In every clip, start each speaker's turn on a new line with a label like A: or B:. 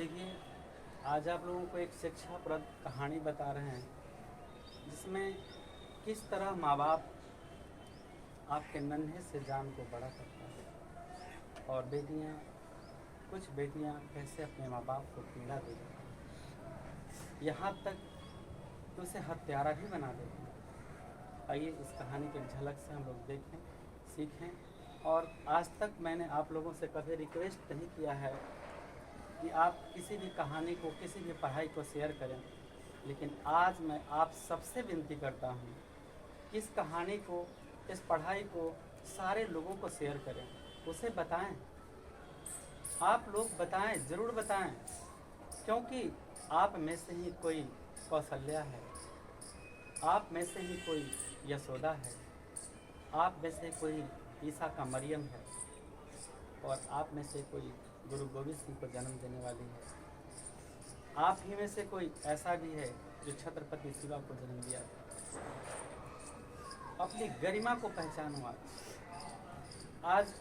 A: देखिए, आज आप लोगों को एक शिक्षाप्रद कहानी बता रहे हैं जिसमें किस तरह माँ बाप आपके नन्हे से जान को बड़ा करता है और कुछ बेटियां कैसे अपने माँ बाप को पीड़ा दे देती हैं, यहाँ तक कि उसे हत्यारा भी बना देती हैं। आइए इस कहानी की एक झलक से हम लोग देखें, सीखें। और आज तक मैंने आप लोगों से कभी रिक्वेस्ट नहीं किया है कि आप किसी भी कहानी को, किसी भी पढ़ाई को शेयर करें, लेकिन आज मैं आप सबसे विनती करता हूँ कि इस कहानी को, इस पढ़ाई को सारे लोगों को शेयर करें, उसे बताएं। आप लोग बताएं, ज़रूर बताएं, क्योंकि आप में से ही कोई कौशल्या है, आप में से ही कोई यशोदा है, आप में से कोई ईसा का मरियम है और आप में से कोई गुरु गोविंद सिंह को जन्म देने वाली है। आप ही में से कोई ऐसा भी है जो छत्रपति शिवा को जन्म दिया था। अपनी गरिमा को पहचानो। आज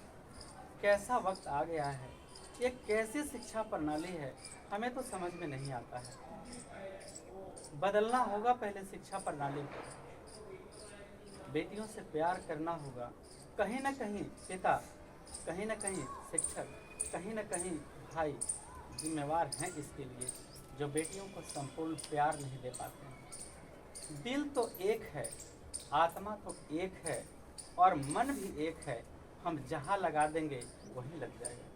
A: कैसा वक्त आ गया है, ये कैसी शिक्षा प्रणाली है, हमें तो समझ में नहीं आता है। बदलना होगा पहले शिक्षा प्रणाली को, बेटियों से प्यार करना होगा। कहीं ना कहीं पिता, कहीं ना कहीं शिक्षक, कहीं ना कहीं भाई जिम्मेवार हैं इसके लिए, जो बेटियों को संपूर्ण प्यार नहीं दे पाते हैं। दिल तो एक है, आत्मा तो एक है और मन भी एक है। हम जहाँ लगा देंगे वहीं लग जाएगा।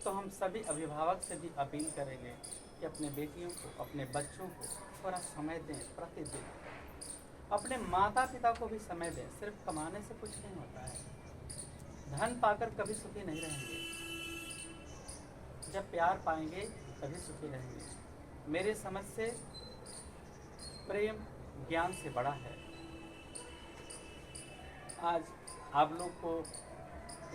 A: तो हम सभी अभिभावक से भी अपील करेंगे कि अपने बेटियों को, अपने बच्चों को थोड़ा समय दें प्रतिदिन। अपने माता पिता को भी समय दें। सिर्फ कमाने से कुछ नहीं होता है, धन पाकर कभी सुखी नहीं रहेंगे। जब प्यार पाएंगे तभी सुखी रहेंगे। मेरे समझ से प्रेम ज्ञान से बड़ा है। आज आप लोग को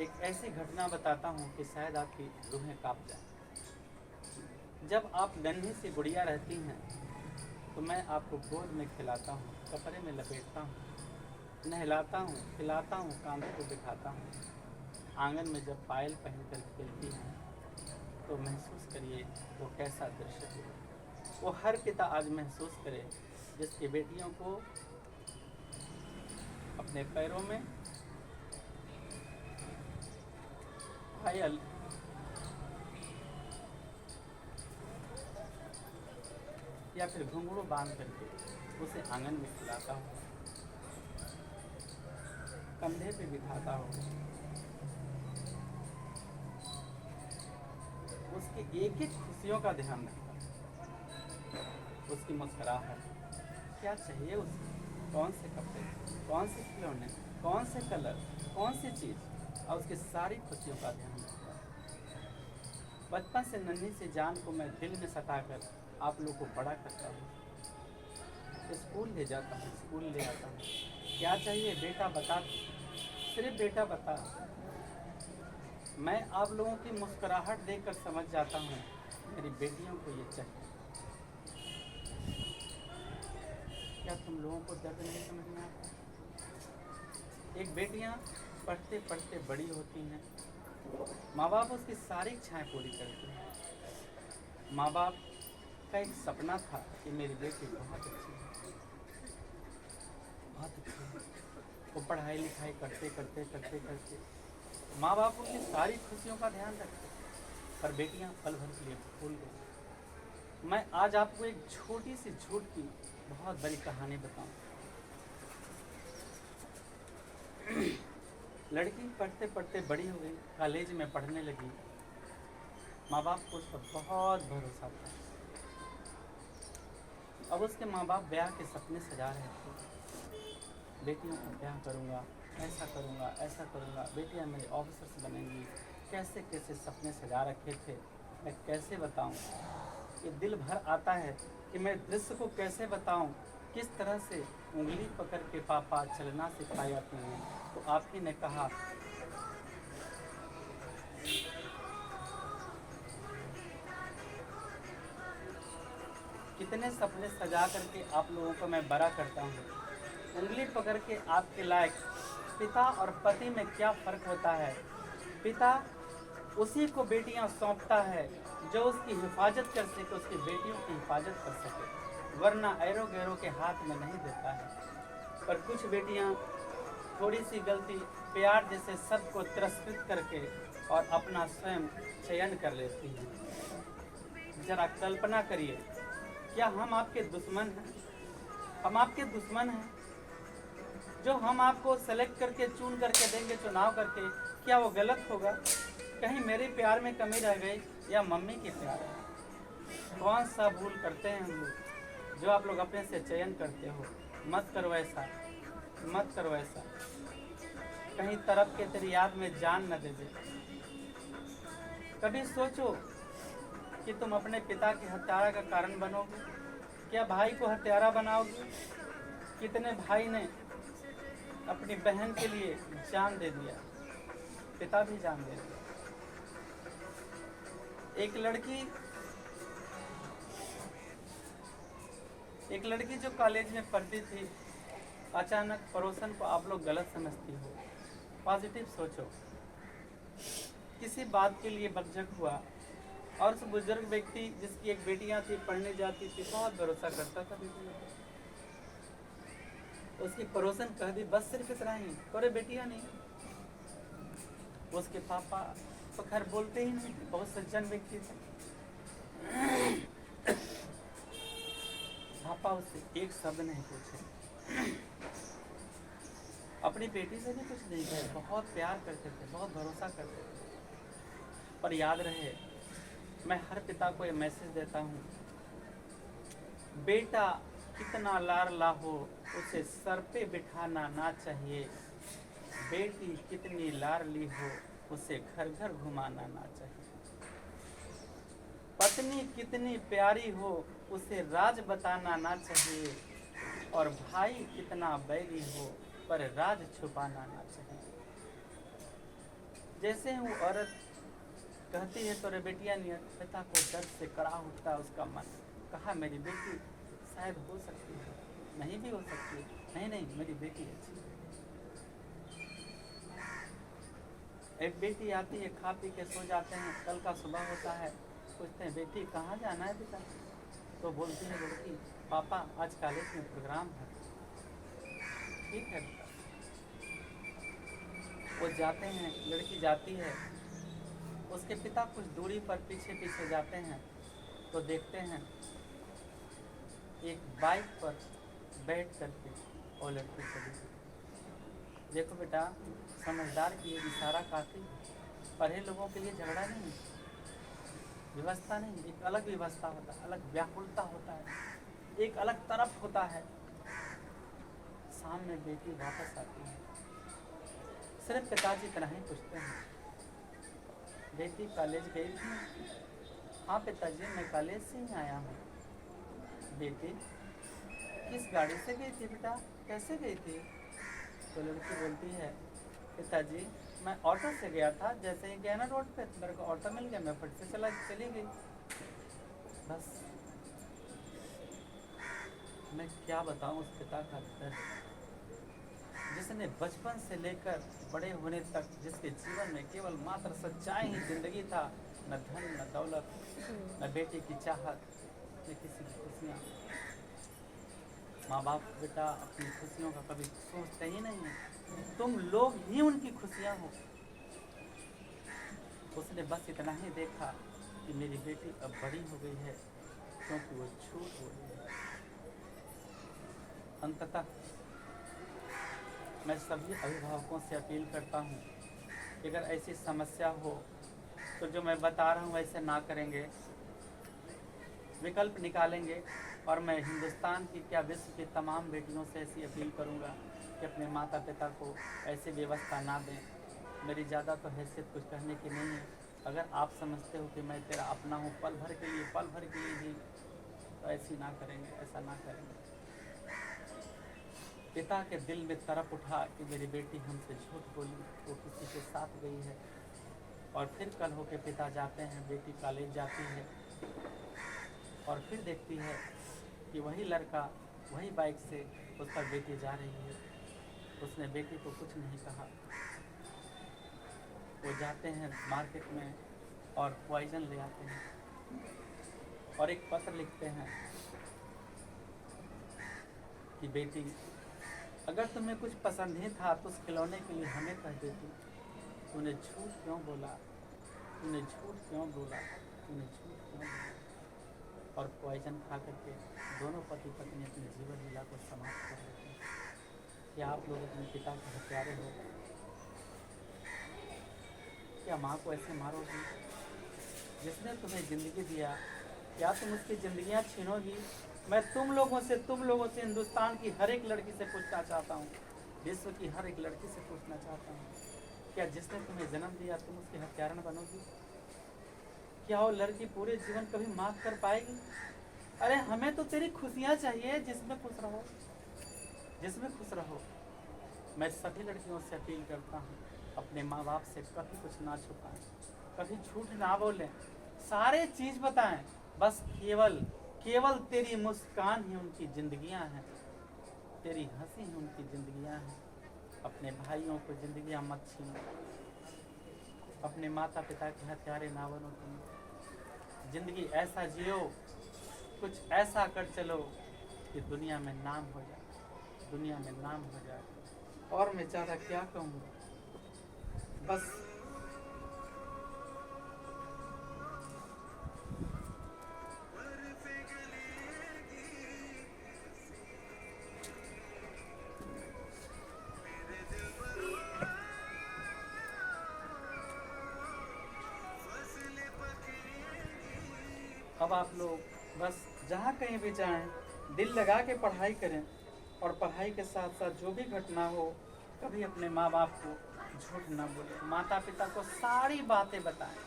A: एक ऐसी घटना बताता हूँ कि शायद आपकी रूहें कांप जाए। जब आप नन्ही सी गुड़िया रहती हैं तो मैं आपको गोद में खिलाता हूँ, कपड़े में लपेटता हूँ, नहलाता हूँ, खिलाता हूँ, कांधे को बिठाता हूँ। आंगन में जब पायल पहनकर खेलती हैं तो महसूस करिए वो कैसा दृश्य है। वो हर पिता आज महसूस करे जिसकी बेटियों को अपने पैरों में पायल या फिर घुंघरू बांध करके उसे आंगन में खिलाता हूँ, कंधे पे बिठाता हूँ, उसकी एक एक खुशियों का ध्यान रखता हूँ। उसकी मुस्कुराहट, क्या चाहिए उसे, कौन से कपड़े, कौन से खिलौने, कौन से कलर, कौन सी चीज़, और उसकी सारी खुशियों का ध्यान रखता हूँ। बचपन से नन्ही सी जान को मैं दिल में सताकर आप लोग को बड़ा करता हूँ। स्कूल ले जाता हूँ, स्कूल ले आता हूँ। क्या चाहिए बेटा बता, सिर्फ बेटा बता। मैं आप लोगों की मुस्कुराहट देखकर समझ जाता हूँ मेरी बेटियों को ये चाहिए। क्या तुम लोगों को दर्द नहीं समझ में आता? एक बेटियाँ पढ़ते पढ़ते बड़ी होती हैं, माँ बाप उसकी सारी इच्छाएं पूरी करते हैं। माँ बाप का एक सपना था कि मेरी बेटी बहुत अच्छी है, बहुत अच्छी है। वो पढ़ाई लिखाई करते करते करते करते माँ बाप उनकी सारी खुशियों का ध्यान रखते, पर बेटियां पल भर के लिए भूल गई। मैं आज आपको एक छोटी सी झूठ की बहुत बड़ी कहानी बताऊं। लड़की पढ़ते पढ़ते बड़ी हो गई, कॉलेज में पढ़ने लगी। माँ बाप को उस पर बहुत भरोसा था। अब उसके माँ बाप ब्याह के सपने सजा रहे थे। बेटियों को ब्याह करूँगा, ऐसा करूँगा, ऐसा करूँगा, बेटियाँ मेरे ऑफिसर्स बनेंगी, कैसे कैसे सपने सजा रखे थे। मैं कैसे बताऊँ, ये दिल भर आता है कि मैं दृश्य को कैसे बताऊँ। किस तरह से उंगली पकड़ के पापा चलना सिखाए जाते हैं। तो आप ही ने कहा कितने सपने सजा करके आप लोगों को मैं बड़ा करता हूँ। उंगली पकड़ के आपके लायक पिता और पति में क्या फ़र्क होता है। पिता उसी को बेटियां सौंपता है जो उसकी हिफाजत कर सके, उसकी बेटियों की हिफाजत कर सके, वरना ऐरो गैरो के हाथ में नहीं देता है। पर कुछ बेटियां थोड़ी सी गलती, प्यार जैसे शब्द को तिरस्कृत करके और अपना स्वयं चयन कर लेती हैं। जरा कल्पना करिए, क्या हम आपके दुश्मन हैं? हम आपके दुश्मन हैं? जो हम आपको सेलेक्ट करके चुन करके देंगे चुनाव करके, क्या वो गलत होगा? कहीं मेरे प्यार में कमी रह गई या मम्मी के प्यार में? कौन सा भूल करते हैं हम लोग जो आप लोग अपने से चयन करते हो? मत करो ऐसा, मत करो ऐसा। कहीं तरफ के तेरी याद में जान न दे दे। कभी सोचो कि तुम अपने पिता के हत्यारा का कारण बनोगे? क्या भाई को हत्यारा बनाओगे? कितने भाई ने अपनी बहन के लिए जान दे दिया, पिता भी जान दे दिया। एक लड़की जो कॉलेज में पढ़ती थी, अचानक पड़ोसन को आप लोग गलत समझती हो। पॉजिटिव सोचो। किसी बात के लिए बकझक हुआ और उस बुजुर्ग व्यक्ति जिसकी एक बेटियां थी, पढ़ने जाती थी, बहुत भरोसा करता था बेटियों पर। उसकी पड़ोसन कह दी बस सिर्फ इतना ही, करे बेटियां नहीं। उसके पापा तो खैर बोलते ही नहीं, बहुत सज्जन व्यक्ति थे। पापा उससे एक शब्द नहीं पूछे, अपनी बेटी से भी कुछ नहीं कहे, बहुत प्यार करते थे, बहुत भरोसा करते थे। पर याद रहे, मैं हर पिता को ये मैसेज देता हूँ, बेटा कितना लाडला हो उसे सर पे बिठाना ना चाहिए, बेटी कितनी लाडली हो उसे घर घर घुमाना ना चाहिए, पत्नी कितनी प्यारी हो उसे राज बताना ना चाहिए, और भाई कितना बैरी हो पर राज छुपाना ना चाहिए। जैसे वो औरत कहती है तो रे बेटिया नहीं, पिता को दर्द से कड़ा उठता उसका मन। कहा मेरी बेटी शायद हो सकती है, नहीं भी हो सकती है, नहीं मेरी बेटी अच्छी है। एक बेटी आती है, खा पी के सो जाते हैं, कल का सुबह होता है, पूछते हैं बेटी कहाँ जाना है बेटा? तो बोलती है लड़की, पापा आज कॉलेज में प्रोग्राम है। ठीक है बेटा। वो जाते हैं, लड़की जाती है, उसके पिता कुछ दूरी पर पीछे पीछे जाते हैं तो देखते हैं एक बाइक पर बैठ करके वो लड़की चली। देखो बेटा, समझदार की ये इशारा काफ़ी, पढ़े लोगों के लिए झगड़ा नहीं, व्यवस्था नहीं, एक अलग व्यवस्था होता है, अलग व्याकुलता होता है, एक अलग तरफ होता है। सामने बेटी वापस आती है, सिर्फ पिताजी इतना ही पूछते हैं, बेटी कॉलेज गई थी? हाँ पिताजी मैं कॉलेज से ही आया हूँ। बेटी किस गाड़ी से गई थी बेटा, कैसे गई थी? तो लड़की बोलती है, पिताजी मैं ऑटो से गया था, जैसे ही गया ना रोड पे मेरे को ऑटो मिल गया, मैं फट से चली गई। बस मैं क्या बताऊं उस पिता का दर्द, जिसने बचपन से लेकर बड़े होने तक जिसके जीवन में केवल मात्र सच्चाई ही जिंदगी था, न धन न दौलत, न बेटे की चाहत, न किसी की खुशियाँ। माँ बाप बेटा अपनी खुशियों का कभी सोचते ही नहीं है, तुम लोग ही उनकी खुशियाँ हो। उसने बस इतना ही देखा कि मेरी बेटी अब बड़ी हो गई है, क्योंकि वो छूट हो गई है। अंततः मैं सभी अभिभावकों से अपील करता हूँ कि अगर ऐसी समस्या हो तो जो मैं बता रहा हूँ ऐसे ना करेंगे, विकल्प निकालेंगे। और मैं हिंदुस्तान की क्या विश्व की तमाम बेटियों से ऐसी अपील करूँगा कि अपने माता पिता को ऐसी व्यवस्था ना दें। मेरी ज़्यादा तो हैसियत कुछ कहने की नहीं है, अगर आप समझते हो कि मैं तेरा अपना हूँ पल भर के लिए ही, तो ऐसी ना करेंगे, ऐसा ना करेंगे। पिता के दिल में तड़प उठा कि मेरी बेटी हमसे झूठ बोली, वो किसी के साथ गई है। और फिर कल होके पिता जाते हैं, बेटी कॉलेज जाती है और फिर देखती है कि वही लड़का वही बाइक से उस पर बेटी जा रही है। उसने बेटी को कुछ नहीं कहा। वो जाते हैं मार्केट में, और पॉइजन ले आते हैं और एक पत्र लिखते हैं कि बेटी अगर तुम्हें कुछ पसंद ही था तो उस खिलौने के लिए हमें कह देती। तूने झूठ क्यों बोला, तूने झूठ क्यों बोला, तूने झूठ क्यों बोला। और पॉइजन खा करके दोनों पति पत्नी अपने जीवन लीला को समाप्त कर देते हैं। क्या आप लोग अपने पिता के हत्यारे हो? क्या माँ को ऐसे मारोगी? जिसने तुम्हें ज़िंदगी दिया, क्या तुम उसकी ज़िंदगियाँ छीनोगी? मैं तुम लोगों से हिंदुस्तान की हर एक लड़की से पूछना चाहता हूँ, विश्व की हर एक लड़की से पूछना चाहता हूँ, क्या जिसने तुम्हें जन्म दिया तुम उसकी हत्यारण बनोगी? क्या वो लड़की पूरे जीवन कभी माफ़ कर पाएगी? अरे हमें तो तेरी खुशियाँ चाहिए, जिसमें खुश रहो, जिसमें खुश रहो। मैं सभी लड़कियों से अपील करता हूँ, अपने माँ बाप से कभी कुछ ना छुपाएं, कभी झूठ ना बोलें, सारे चीज़ बताएं। बस केवल तेरी मुस्कान ही उनकी ज़िंदगियाँ हैं, तेरी हंसी ही उनकी ज़िंदगियाँ हैं। अपने भाइयों को ज़िंदगियाँ मत छीनो, अपने माता पिता के हत्यारे ना बनो। तुम ज़िंदगी ऐसा जियो, कुछ ऐसा कर चलो कि दुनिया में नाम हो जाए, दुनिया में नाम हो जाए। और मैं ज़्यादा क्या कहूँ, बस अब आप लोग बस जहाँ कहीं भी जाएं, दिल लगा के पढ़ाई करें और पढ़ाई के साथ साथ जो भी घटना हो, कभी अपने माँ बाप को झूठ ना बोलें, माता पिता को सारी बातें बताएं।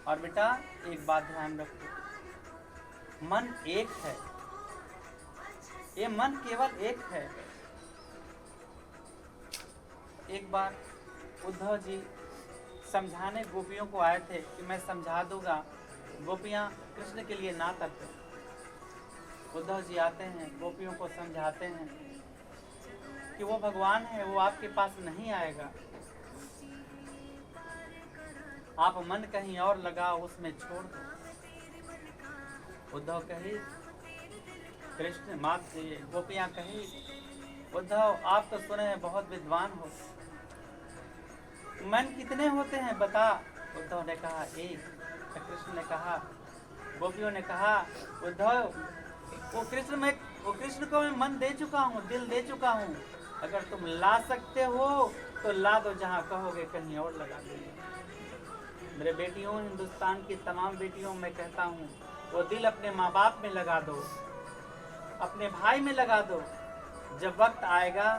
A: और बेटा एक बात ध्यान रखो, मन एक है, ये मन केवल एक है। एक बार उद्धव जी समझाने गोपियों को आए थे कि मैं समझा दूंगा, गोपियाँ कृष्ण के लिए ना करते। उद्धव जी आते हैं, गोपियों को समझाते हैं कि वो भगवान है, वो आपके पास नहीं आएगा, आप मन कहीं और लगाओ, उसमें छोड़ दो। उद्धव कही, कृष्ण मात गोपियाँ कही, उद्धव आप तो सुने हैं बहुत विद्वान हो, मन कितने होते हैं बता। उद्धव ने कहा एक। कृष्ण ने कहा, गोपियों ने कहा, उद्धव वो कृष्ण को मैं मन दे चुका हूँ, दिल दे चुका हूँ, अगर तुम ला सकते हो तो ला दो, जहाँ कहोगे कहीं और लगा देंगे। मेरे बेटियों, हिंदुस्तान की तमाम बेटियों में कहता हूँ, वो दिल अपने माँ बाप में लगा दो, अपने भाई में लगा दो। जब वक्त आएगा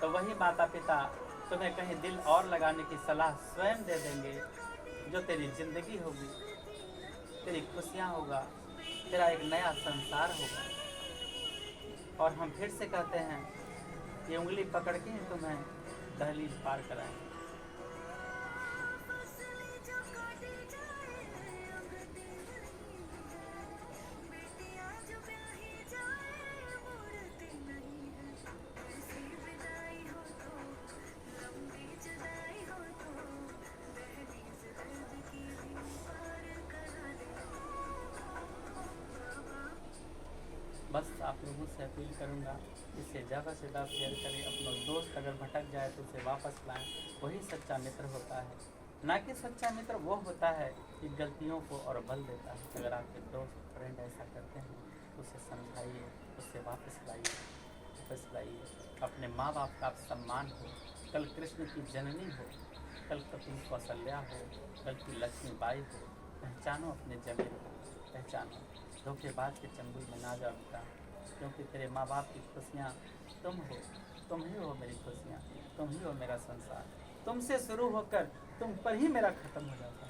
A: तो वही माता पिता तुम्हें कहीं दिल और लगाने की सलाह स्वयं दे देंगे। जो तेरी जिंदगी होगी, तेरी खुशियाँ होगा, तेरा एक नया संसार होगा। और हम फिर से कहते हैं कि उंगली पकड़ के तुम्हें दहलीज पार कराएंगे। बस आप लोगों से अपील करूंगा, इसे ज़्यादा से ज़्यादा शेयर करें। अपना दोस्त अगर भटक जाए तो उसे वापस लाएं, वही सच्चा मित्र होता है। ना कि सच्चा मित्र वो होता है कि गलतियों को और बल देता है। अगर आपके दोस्त फ्रेंड ऐसा करते हैं तो उसे समझाइए, उससे वापस लाइए। अपने माँ बाप का आप सम्मान हो, कल कृष्ण की जननी हो, कल पति कौशल्या हो, कल की लक्ष्मीबाई हो। पहचानो अपने जमीन को, पहचानो। धोखेबाज के चंगुल में ना जाओ बेटा, क्योंकि तेरे माँ बाप की खुशियाँ तुम हो, तुम ही हो मेरी खुशियाँ, तुम ही हो मेरा संसार। तुमसे शुरू होकर तुम पर ही मेरा ख़त्म हो जाता है।